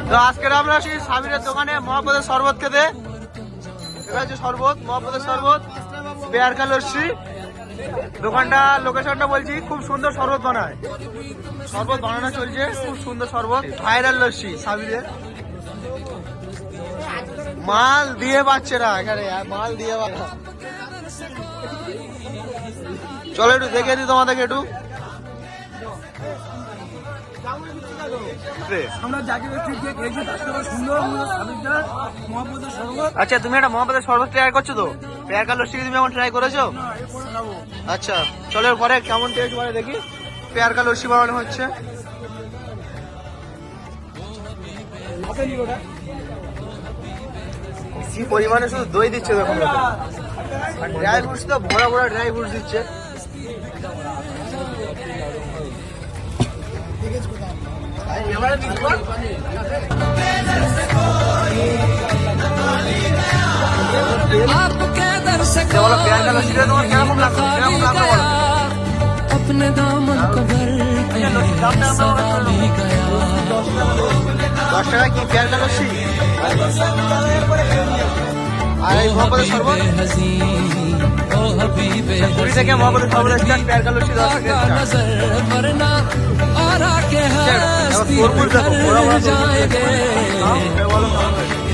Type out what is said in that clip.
তো আজকে আমরা আসি সাবিরের দোকানে মহাপদের শরবত খেতে। এটা হচ্ছে শরবত, মহাপদের শরবত, পেয়ারকা লস্যি। দোকানটা লোকেশনটা বলছি, খুব সুন্দর শরবত বানায়, শরবত বানানো চলছে, খুব সুন্দর শরবত। ভাইরাল লস্যি সাবিরের, মাল দিয়ে পাচ্ছে না এখানে, মাল দিয়ে পাচ্ছে। চলো একটু দেখে দিই তোমাদেরকে একটু। আচ্ছা, তুমি একটা মহাপদের শরবত ট্রাই করছো তো? পেয়ারকা লস্যি তুমি এখন ট্রাই করেছো? আচ্ছা চলো পরে কেমন টেস্ট বলে দেখি। পেয়ারকা লস্যি বানানো হচ্ছে। কি পরিমাণে শুধু দই দিচ্ছে দেখুন, আর ড্রাই ফ্রুটস তো ভরা ভরা ড্রাই ফ্রুটস দিচ্ছে। পেয়ারকা লস্যিটা তোমার কেমন লাগলো? কেমন লাগলো বলো? अपने दामन को भर के सदा गया 10 টাকা কি পেয়ারকা লস্যি? আর এই মহাপদের শরবত 20 থেকে মহাপদের শরবত স্টার্ট, পেয়ারকা লস্যি 10 টাকা नजर वरना और आके স্টার্ট। हस्ती তরমুজ দেখো, বড় বড় जाएंगे তরমুজ।